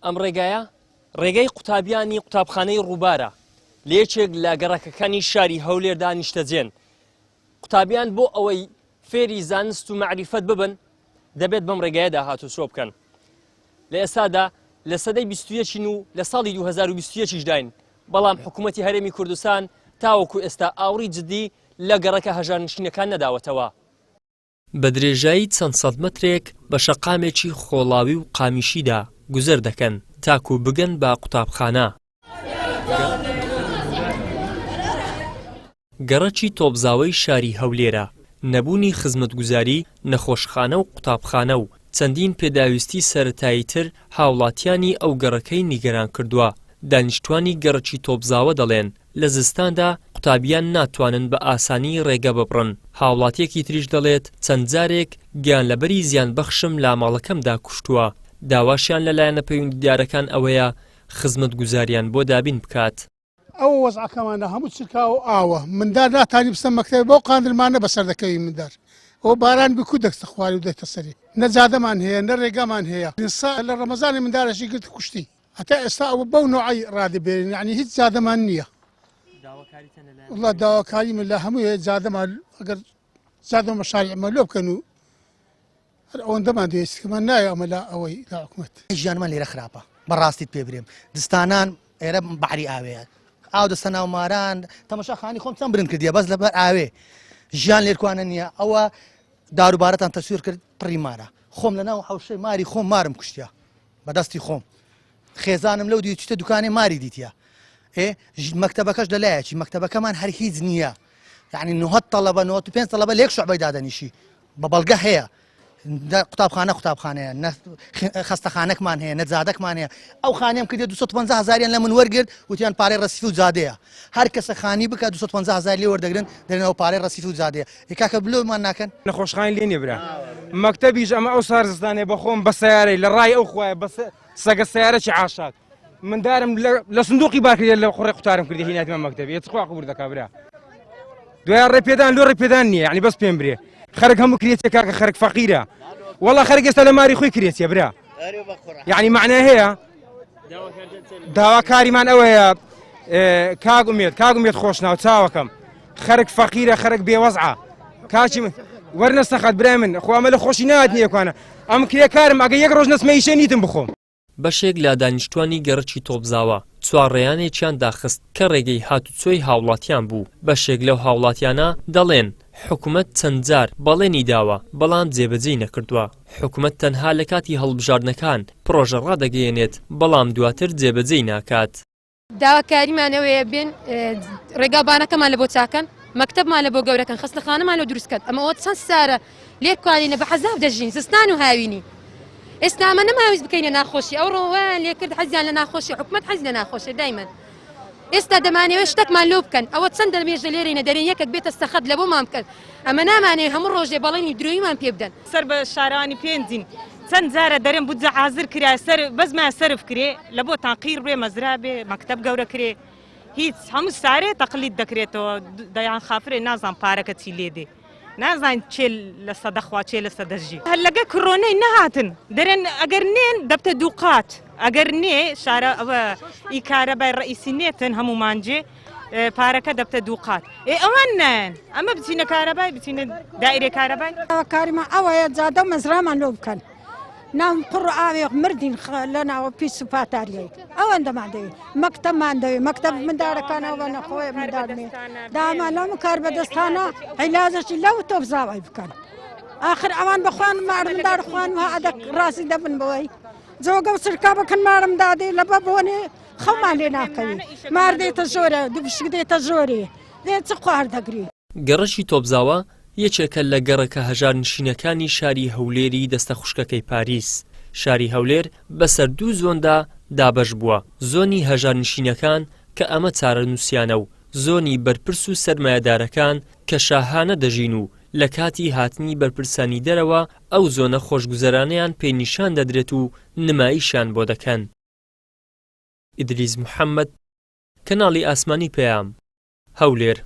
ئەم ڕێگایە ڕێگەی قوتابیانی قوتابخانەی ڕووبارە لە یەکێک لە گەڕەکەکانی شاری هەولێردا نیشتەجێن. قوتابیان بۆ ئەوەی فێری زانست و معریفەت ببن دەبێت بەم ڕێگایەدا هاتوچۆ بکەن. لە ئێستادا لە سەدەی 21 و لە ساڵی 2021 داین، بەڵام حکوومەتی هەرێمی کوردستان تاوەکو ئێستا ئاوری جدی لە گەڕەکە هەژارنشینەکان نەداوەتەوە. بە درێژایی چەند سەد مەترێک بە شەقامێکی خۆڵاوی و قامیشیدا گوزەر دەکەن تاکو بگەن بە قوتابخانە. گەڕەکی تۆپزاوەی شاری هەولێرە، نەبوونی خزمەتگوزاری نەخۆشخانە و قوتابخانە و چەندین پێداویستی سەرەتایی تر هاوڵاتیانی ئەو گەڕەکەی نیگەران کردووە. دانیشتوانی گەڕەکی تۆپزاوە دەڵێن لە زستاندا قوتابیان ناتوانن بە ئاسانی ڕێگە ببڕن. هاوڵاتیەکی تریش دەڵێت چەند جارێک گیانلەبەری زیان بەخشم لە ماڵەکەمدا کوشتووە. داواشیان لەلایەنە پەیوەندیدارەکان ئەوەیە خزمەتگوزاریان بۆ دابین بکات. ئەو وەزعەکەمانە هەموو چرکا و ئاوە مندار ناتانی بستە مەکتەب بۆ قاندرمانە بەسەر دەکەوی مندار. ئەو باران بکو دەستە خواری و دێتە سەری. نە جادەمان هەیە نە ڕێگامان هەیە. لە ڕەمەزانی مندارەشی گرت کوشتی. هەتا ئێستا ئەوە بەو نوعی ڕادەبێنین، یعنی هیچ جادەمان نییە. وڵا داواکاری من لە هەموو هەیە جادەمان ئەگەر جادە مەشاریعمە لۆ بکەن و ئەوەندەمان دەوێستکەمان نایە ئەمە لە ئەوەی لە حکوومەت. ژیانمان لێرە خراپە بەڕاستیت پێ برێم. دستانان ئێرە بەحری ئاوەیە. ئاو دەستە ناو ماران تەماشاخانی خۆم چەند برن کردیە بەس لەبەر ئاوێ. ژیان لێرکوانە نییە. ئەوە داروبارەتان تەسویر کرد پڕی مارە. خۆم لە ناو حەوشەی ماری خۆم مارم کوشتە بەدەستی خۆم. خێزانم لەو دیچتە دوکانێ ماری دیتە. مەکتەبەکەش دەلایەکی مەکتەبەکەمان هەر هیچ نییە. یعنی 90 تەڵەبە 95 تەڵەبە لە یەک شوعبەی دادەنیشی بە بەڵگە هەیە. قوتابخانەیە خەستەخانەکمان هەیە نەجادەکمان هەیە. ئەو خانەیەم کردێ 250,000 لە من وەرگرت وتیان پارەی ڕەسیفی و جادەیە. هەر کەسە خانی بکە 250,000 لێ وەردەگرن دەرێنەوە پارەی ڕەسیفی و جادەیە. کاکە بلۆمان ناکەن. نەخۆشخانەی لێ نیە برا. مەکتەبیش ئەمە ئەو سارزستانێ بەخۆم بە سیارەی لە ڕای ئەو خوایە بە سەگە سیارەکی عاشاق. من دارم لە سندوقی باکرێ لە خوڕی قوتارم کردی هیناتمە مەکتەبی چخوا قبول دەکا برا. دوای ڕێپێدان لۆ ڕێپێدان نییە، یعنی بەس پێم برێ. خەرک هەموو کرێتە کاکە خەرک فەقیرە. والله خەرک ئێستا لە ماری خۆی کرێتیە برا. یعنی معنای هەیە داواکاریمان ئەوەیە کاگومێت خۆش ناو چاوەکەم. خەرک فەقیرە خەرک بێوەزعە. کاچی من وەرنەستەخات برای من خۆ ئەمە لە خۆشی نهات نییەکوانە. ئەم کرێکارم ئەگە یەک ڕۆژ نەسمەیشە نیتم بخۆم. بەشێک لە دانیشتوانی گەڕەکی تۆپزاوە چوارڕێیانێکیان داخست کە ڕێگەی هاتوچۆی هاوڵاتیان بوو. بەشێک لەو هاوڵاتیانە دەڵێن حکوومەت چەند جار بەڵێنی داوە بەڵام جێبەجێی نەکردووە. حکوومەت تەنها لە کاتی هەڵبژاردنەکان پرۆژە ڕادەگەیەنێت بەڵام دواتر جێبەجێی ناکات. داواکاریمانەوەیە بێن ڕێگابانەکەمان لە بۆ چاکەن، مەکتەبمان لە بۆ گەورەکەن، خستەخانەمان لە دروستکات. ئەمەوە چەند سارە لێکوانینە بە حەزاب دەژین زستان و هاوینی. ئێستا ئەمە نەماویست بکەینە ناخۆشی. ئەو ڕۆوان لێکرد حەزیان لە ناخۆشی، حکوومەت حەز لە ناخۆشی دایمەن. ئێستا دەمانەوێت شتێکمان لۆ بکەن. ئەوە چەند دەمێژە لێرەینە دەرێن یەکێک بێتە سەخت لە بۆمان بکەن. ئەمە نامانەوێت هەموو ڕۆژێ بەڵێنی درۆیمان پێ بدەن. سەر بە شارانی پێنجین چەند جارە دەرێن بودجە حازر کرا سەر بەزما سەرف کرێ لە بۆ تاقیر بێ مەزرا بێ مەکتەب گەورە کرێ هیچ هەموو سارێ تەقلید دەکرێتەوە. دەیان خافرێ نازان پارەکە چی لێ دێ. نازان چێ لە سەدەخوا چێ لە سەدەژی. هەر لەگە کڕۆنەی نەهاتن دەرێن ئەگەر نێن دەبتە دووقات. ئەگەر نێ شارە ئەوە ئیکارەبای ڕئیسی نێتن هەموو مانجێ پارەکە دەبتە دووقات. ئەوان نایەن ئەمە بچینە کارەبای بچینە دائیرە کارەبای. کاریمان ئەوەیە جادە و مەزرامان لۆ بکەن. ناو قڕ ئاوێ مردین لە ناوە پیس و پاتاریەی ئەوەندەمان دەوێت. مەکتەبمان دەوێت مەکتەب منداڵەکانەوە نەخۆی منداڵێ دامان لەم کار بەدەستانە عیلازەشی لەو تۆپزاوای بکەن. آخر ئەوان بەخوان ماردمدار خوان و ئەدەک ڕاستی دەبن بەوەی جۆگە و سرکا بکەن مارم دادێ لە بەبوونێ خەڵمان لێ ناکەوی مار دێتە زۆرە دووشک دێتە زۆرێ دێت چ خوار دەگری. گەڕەکی تۆپزاوە یەکێکە لە گەڕەکە هەژارنشینەکانی شاری هەولێری دەستە خوشکەکەی پاریس. شاری هەولێر بەسەر دوو زۆندا دابەش بووە. زۆنی هەژارنشینەکان کە ئەمە چارەنووسیانە و زۆنی بەرپرس و سەرمایەدارەکان کە شاهانە دەژین و لە کاتی هاتنی بەرپرسانی دەرەوە ئەو زۆنە خۆشگوزەرانەیان پێنیشان دەدرێت و نمایشان بۆ دەکەن. ئیدریس محەممەد، کەناڵی ئاسمانی پەیام، هەولێر.